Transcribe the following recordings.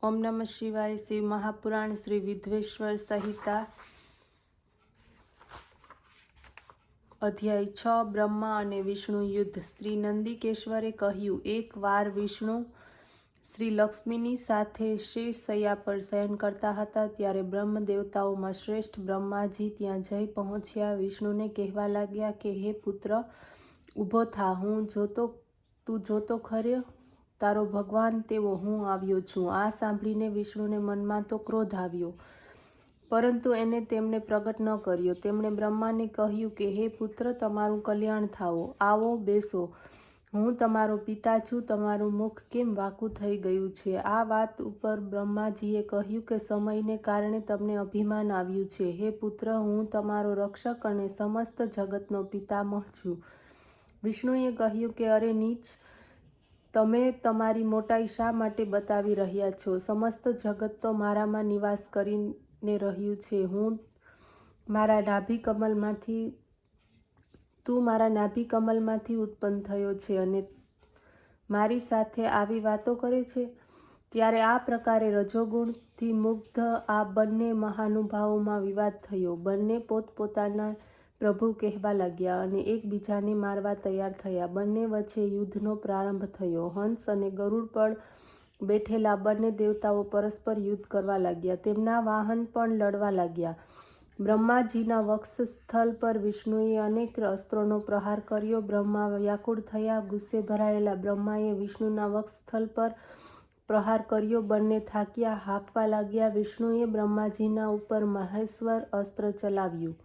ओम नमः शिवाय। श्री महापुराण श्री विद्वेश्वर संहिता अध्याय 6 ब्रह्मा અને વિષ્ણુ યુદ્ધ। શ્રી નંદિકેશ્વરે કહ્યું, એક વાર વિષ્ણુ શ્રી લક્ષ્મીની સાથે શેષશૈયા પર શયન કરતા હતા ત્યારે બ્રહ્મ દેવતાઓમાં શ્રેષ્ઠ બ્રહ્માજી ત્યાં જઈ પહોંચ્યા। વિષ્ણુને કહેવા લાગ્યા કે હે પુત્ર, ઊભો થા, તું જોતો ખરો, તારો ભગવાન તેવો હું આવ્યો છું। આ સાંભળીને વિષ્ણુને મનમાં તો ક્રોધ આવ્યો, પરંતુ એને તેમણે પ્રગટ ન કર્યો। તેમણે બ્રહ્માને કહ્યું કે હે પુત્ર, તમારું કલ્યાણ થાઓ, આવો બેસો, હું તમારો પિતા છું, તમારું મુખ કેમ વાંકું થઈ ગયું છે? આ વાત ઉપર બ્રહ્માજીએ કહ્યું કે સમયને કારણે તમને અભિમાન આવ્યું છે। હે પુત્ર, હું તમારો રક્ષક અને સમસ્ત જગતનો પિતામહ છું। વિષ્ણુએ કહ્યું કે અરે નીચ, તમે તમારી મોટાઈ શા માટે બતાવી રહ્યા છો? સમસ્ત જગત તો મારામાં નિવાસ કરીને રહ્યું છે। તું મારા નાભિકમલમાંથી ઉત્પન્ન થયો છે અને મારી સાથે આવી વાતો કરે છે? ત્યારે આ પ્રકારે રજોગુણથી મુગ્ધ આ બંને મહાનુભાવોમાં વિવાદ થયો। બંને પોતપોતાના પ્રભુ કહેવા લાગ્યા અને એકબીજાને મારવા તૈયાર થયા। બંને વચ્ચે યુદ્ધનો પ્રારંભ થયો। હંસ અને ગરુડ પર બેઠેલા બંને દેવતાઓ પરસ્પર યુદ્ધ કરવા લાગ્યા, તેમના વાહન પણ લડવા લાગ્યા। બ્રહ્માજીના વક્ષસ્થલ પર વિષ્ણુએ અનેક અસ્ત્રોનો પ્રહાર કર્યો। બ્રહ્મા વ્યાકુળ થયા। ગુસ્સે ભરાયેલા બ્રહ્માએ વિષ્ણુના વક્ષસ્થલ પર પ્રહાર કર્યો। બંને થાક્યા, હાંફવા લાગ્યા। વિષ્ણુએ બ્રહ્માજીના ઉપર મહેશ્વર અસ્ત્ર ચલાવ્યું,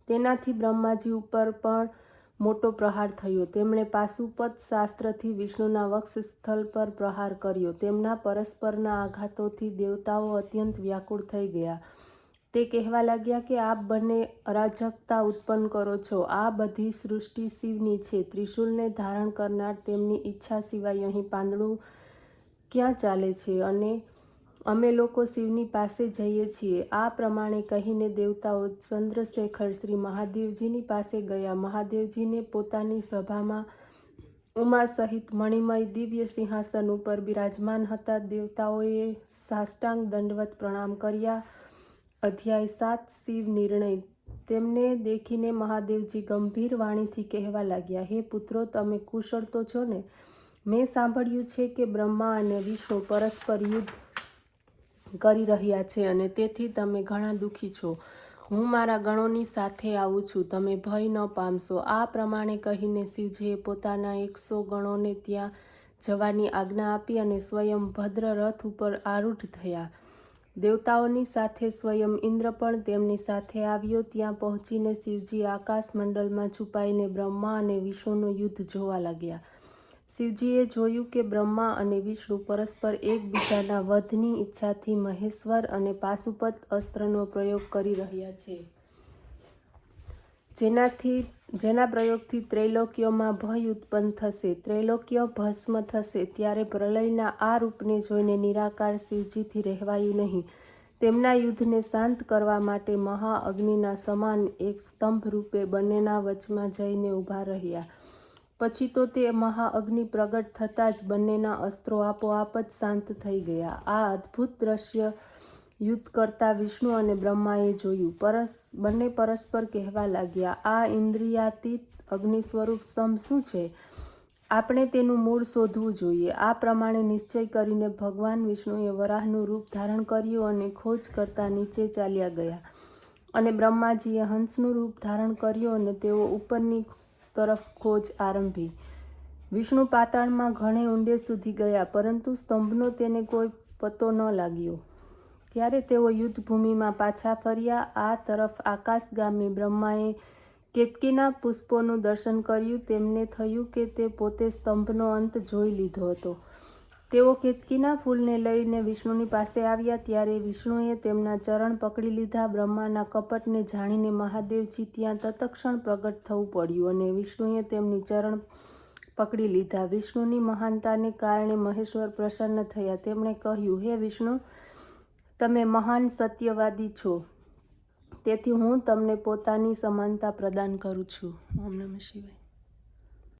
તેનાથી બ્રહ્માજી ઉપર પણ મોટો પ્રહાર થયો। તેમણે પાશુપત શાસ્ત્રથી વિષ્ણુના વક્ષસ્થલ પર પ્રહાર કર્યો। તેમના પરસ્પરના આઘાતોથી દેવતાઓ અત્યંત વ્યાકુળ થઈ ગયા। તે કહેવા લાગ્યા કે આપ બંને અરાજકતા ઉત્પન્ન કરો છો। આ બધી સૃષ્ટિ શિવની છે। ત્રિશૂલને ધારણ કરનાર તેમની ઈચ્છા સિવાય અહીં પાંદડું ક્યાં ચાલે છે અને અમે લોકો શિવની પાસે જઈએ છીએ। આ પ્રમાણે કહીને દેવતાઓ ચંદ્રશેખર શ્રી મહાદેવજીની પાસે ગયા। મહાદેવજીને પોતાની સભામાં ઉમા સહિત મણિમય દિવ્ય સિંહાસન ઉપર બિરાજમાન હતા। દેવતાઓએ સાષ્ટાંગ દંડવત પ્રણામ કર્યા। અધ્યાય 7 શિવ નિર્ણય। તેમને દેખીને મહાદેવજી ગંભીર વાણીથી કહેવા લાગ્યા, હે પુત્રો, તમે કુશળ તો છો ને? મેં સાંભળ્યું છે કે બ્રહ્મા અને વિષ્ણુ પરસ્પર યુદ્ધ કરી રહ્યા છે અને તેથી તમે ઘણા દુઃખી છો। હું મારા ગણોની સાથે આવું છું, તમે ભય ન પામશો। આ પ્રમાણે કહીને શિવજીએ પોતાના 100 ગણોને ત્યાં જવાની આજ્ઞા આપી અને સ્વયં ભદ્ર રથ ઉપર આરૂઢ થયા। દેવતાઓની સાથે સ્વયં ઇન્દ્ર પણ તેમની સાથે આવ્યો। ત્યાં પહોંચીને શિવજી આકાશ મંડળમાં છુપાઈને બ્રહ્મા અને વિષ્ણુનું યુદ્ધ જોવા લાગ્યા। શિવજીએ જોયું કે બ્રહ્મા અને વિષ્ણુ પરસ્પર એકબીજાના વધની ઈચ્છાથી મહેશ્વર અને પાશુપત અસ્ત્રનો પ્રયોગ કરી રહ્યા છે, જેના પ્રયોગથી ત્રૈલોક્યમાં ભય ઉત્પન્ન થશે, ત્રૈલોક્ય ભસ્મ થશે। ત્યારે પ્રલયના આ રૂપને જોઈને નિરાકાર શિવજીથી રહેવાયું નહીં। તેમના યુદ્ધને શાંત કરવા માટે મહાઅગ્નિના સમાન એક સ્તંભ રૂપે બંનેના વચમાં જઈને ઊભા રહ્યા। પછી તો તે મહાઅગ્નિ પ્રગટ થતાં જ બંનેના અસ્ત્રો આપોઆપ જ શાંત થઈ ગયા। આ અદ્ભુત દ્રશ્ય યુદ્ધ કરતા વિષ્ણુ અને બ્રહ્માએ જોયું। બંને પરસ્પર કહેવા લાગ્યા, આ ઇન્દ્રિયાતીત અગ્નિ સ્વરૂપ સ્તંભ શું છે? આપણે તેનું મૂળ શોધવું જોઈએ। આ પ્રમાણે નિશ્ચય કરીને ભગવાન વિષ્ણુએ વરાહનું રૂપ ધારણ કર્યું અને ખોજ કરતા નીચે ચાલ્યા ગયા અને બ્રહ્માજીએ હંસનું રૂપ ધારણ કર્યું અને તેઓ ઉપરની તરફ ખોજ આરંભી। વિષ્ણુ પાતાળમાં ઘણે ઊંડે સુધી ગયા, પરંતુ સ્તંભનો તેને કોઈ પતો ન લાગ્યો। ત્યારે તેઓ યુદ્ધભૂમિમાં પાછા ફર્યા। આ તરફ આકાશગામી બ્રહ્માએ કેતકીના પુષ્પોનું દર્શન કર્યું। તેમને થયું કે તે પોતે સ્તંભનો અંત જોઈ લીધો હતો। તેઓ કેતકીના ફૂલને લઈને વિષ્ણુની પાસે આવ્યા। ત્યારે વિષ્ણુએ તેમના ચરણ પકડી લીધા। બ્રહ્માના કપટને જાણીને મહાદેવજી ત્યાં તત્ક્ષણ પ્રગટ થવું પડ્યું અને વિષ્ણુએ તેમની ચરણ પકડી લીધા। વિષ્ણુની મહાનતાને કારણે મહેશ્વર પ્રસન્ન થયા। તેમણે કહ્યું, હે વિષ્ણુ, તમે મહાન સત્યવાદી છો, તેથી હું તમને પોતાની સમાનતા પ્રદાન કરું છું। ઓમ નમઃ શિવાય।